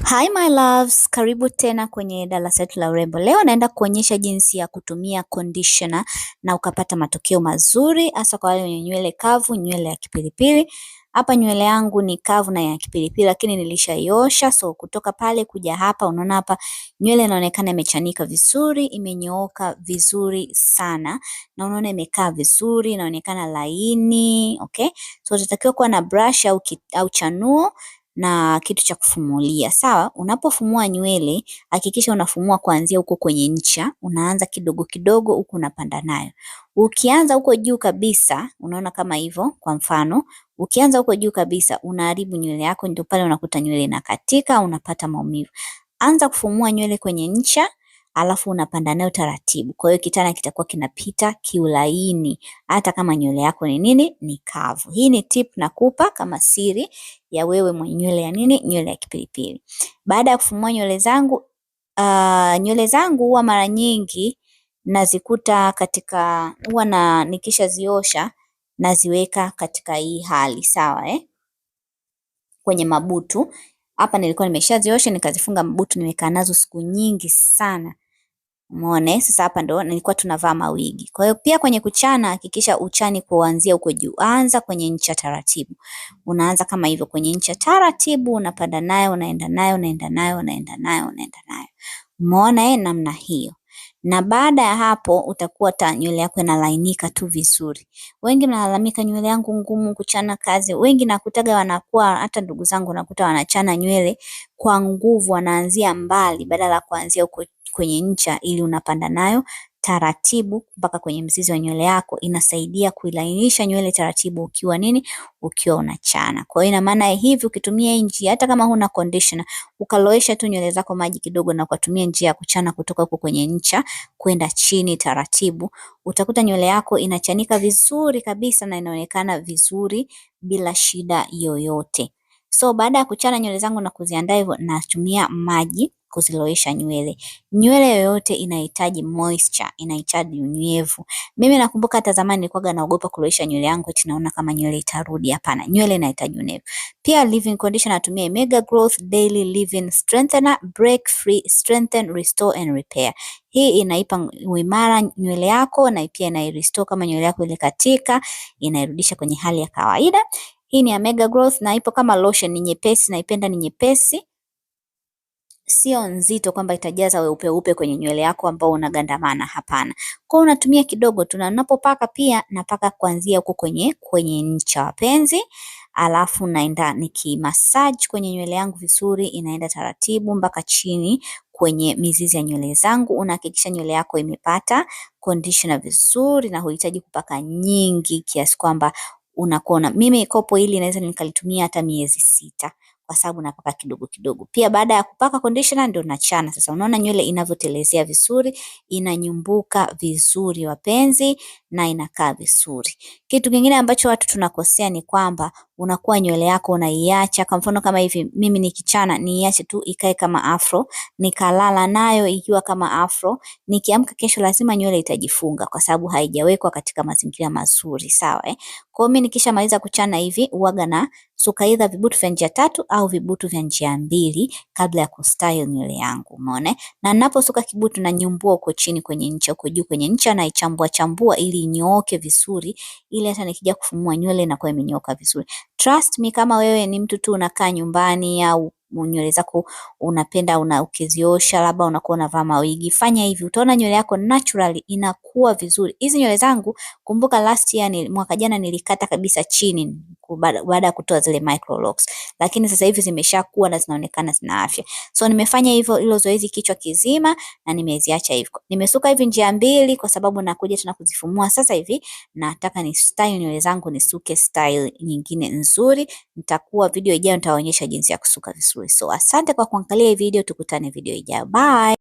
Hi my loves, karibu tena kwenye darasa letu la urembo. Leo naenda kuonyesha jinsi ya kutumia conditioner na ukapata matokeo mazuri, hasa kwa wale wenye nywele kavu, nywele ya kipilipili. Hapa nywele yangu ni kavu na ya kipilipili, lakini nilishaiosha, so kutoka pale kuja hapa, unaona hapa nywele inaonekana imechanika vizuri, imenyooka vizuri sana, na unaona imekaa vizuri, inaonekana laini, okay? So utatakiwa kuwa na brush au chanuo na kitu cha kufumulia. Sawa, unapofumua nywele hakikisha unafumua kuanzia huko kwenye ncha, unaanza kidogo kidogo huku unapanda nayo. Ukianza huko juu kabisa, unaona kama hivyo, kwa mfano, ukianza huko juu kabisa unaharibu nywele yako, ndio pale unakuta nywele inakatika, unapata maumivu. Anza kufumua nywele kwenye ncha, alafu unapanda nayo taratibu. Kwa hiyo kitana kitakuwa kinapita kiulaini hata kama nywele yako ni nini? Ni kavu. Hii ni tip nakupa kama siri ya wewe mwenye nywele ya nini? Nywele ya kipilipili. Baada ya kufumua nywele zangu huwa mara nyingi nazikuta katika, nikishaziosha naziweka katika hii hali, sawa kwenye mabutu. Hapa nilikuwa nimeshaziosha nikazifunga mabutu, nimekaa nazo siku nyingi sana. Umeona sasa, hapa ndo nilikuwa tunavaa mawigi. Kwa hiyo pia kwenye kuchana hakikisha uchani kuanzia huko juu. Anza kwenye ncha taratibu. Unaanza kama hivyo kwenye ncha taratibu, unapanda nayo, unaenda nayo, unaenda nayo, unaenda nayo, unaenda nayo. Umeona namna hiyo. Na baada ya hapo utakuwa nywele yako inalainika tu vizuri. Wengi mnalalamika nywele yangu ngumu kuchana kazi. Wengi nakutaga wanakuwa, hata ndugu zangu nakuta wanachana nywele kwa nguvu, wanaanzia mbali badala ya kuanzia huko kwenye ncha, ili unapanda nayo taratibu mpaka kwenye mzizi wa nywele yako. Inasaidia kuilainisha nywele taratibu ukiwa unachana. Kwa hiyo ina maana hivi, ukitumia hii njia, hata kama huna conditioner, ukalowesha tu nywele zako maji kidogo na ukatumia njia ya kuchana kutoka huko kwenye ncha kwenda chini taratibu, utakuta nywele yako inachanika vizuri kabisa na inaonekana vizuri bila shida yoyote. So baada ya kuchana nywele zangu na kuziandaa hivyo, natumia maji kuzilowesha nywele. Nywele yoyote inahitaji moisture, inahitaji unyevu. Mimi nakumbuka hata zamani nilikuwa naogopa kulowesha nywele yangu, eti naona kama nywele itarudi. Hapana, nywele inahitaji unyevu. Pia leave-in conditioner natumia Mega Growth Daily Leave-in Strengthener, Break Free, Strengthen, Restore and Repair. Hii inaipa uimara nywele yako na pia inairestore kama nywele yako ilikatika, inairudisha kwenye hali ya kawaida. Hii ni ya Mega Growth na ipo kama lotion, ni nyepesi, naipenda ni nyepesi. Sio nzito kwamba itajaza weupe kwenye nywele yako ambao unagandamana, hapana. Kwa hiyo unatumia kidogo tu, na ninapopaka pia napaka kuanzia huko kwenye ncha wapenzi, alafu naenda nikimassage kwenye nywele yangu vizuri, inaenda taratibu mpaka chini kwenye mizizi ya nywele zangu. Unahakikisha nywele yako imepata conditioner vizuri na huhitaji kupaka nyingi kiasi kwamba unakuona. Mimi kopo hili naweza nikalitumia hata miezi 6 kwa sababu napaka kidogo kidogo. Pia baada ya kupaka conditioner ndio nachana. Sasa unaona nywele inavyotelezea vizuri, inanyumbuka vizuri wapenzi, na inakaa vizuri. Kitu kingine ambacho watu tunakosea ni kwamba unakuwa nywele yako unaiacha, kwa mfano kama hivi mimi nikichana niache tu ikae kama afro, nikalala nayo ikiwa kama afro, nikiamka kesho lazima nywele itajifunga kwa sababu haijawekwa katika mazingira mazuri, sawa Kwa hiyo mimi nikishamaliza kuchana hivi uwaga na suka either vibutu vya njia 3 au vibutu vya njia 2 kabla ya kustyle nywele yangu, umeona? Na ninaposuka kibutu na nyumbua huko chini kwenye ncha, huko juu kwenye ncha, na chambua ili inyooke vizuri, ili hata nikija kufumua nywele inakuwa imenyooka vizuri. Trust me, kama wewe ni mtu tu unakaa nyumbani au nywele zako unapenda ukiziosha, labda unakuwa unavaa mawigi, fanya hivi, utaona nywele yako naturally inakuwa vizuri. Hizi nywele zangu kumbuka last year mwaka jana nilikata kabisa chini baada ya kutoa zile micro locks, lakini sasa hivi zimeshakuwa na zinaonekana zina afya. So nimefanya hilo zoezi kichwa kizima na nimeziacha hivyo. Nimesuka hivi njia 2 kwa sababu nakuja tena kuzifumua sasa hivi. Nataka ni style nywele zangu, nisuke style nyingine nzuri. Nitakuwa video ijayo nitaonyesha jinsi ya kusuka vizuri. So asante kwa kuangalia hii video, tukutane video ijayo. Bye.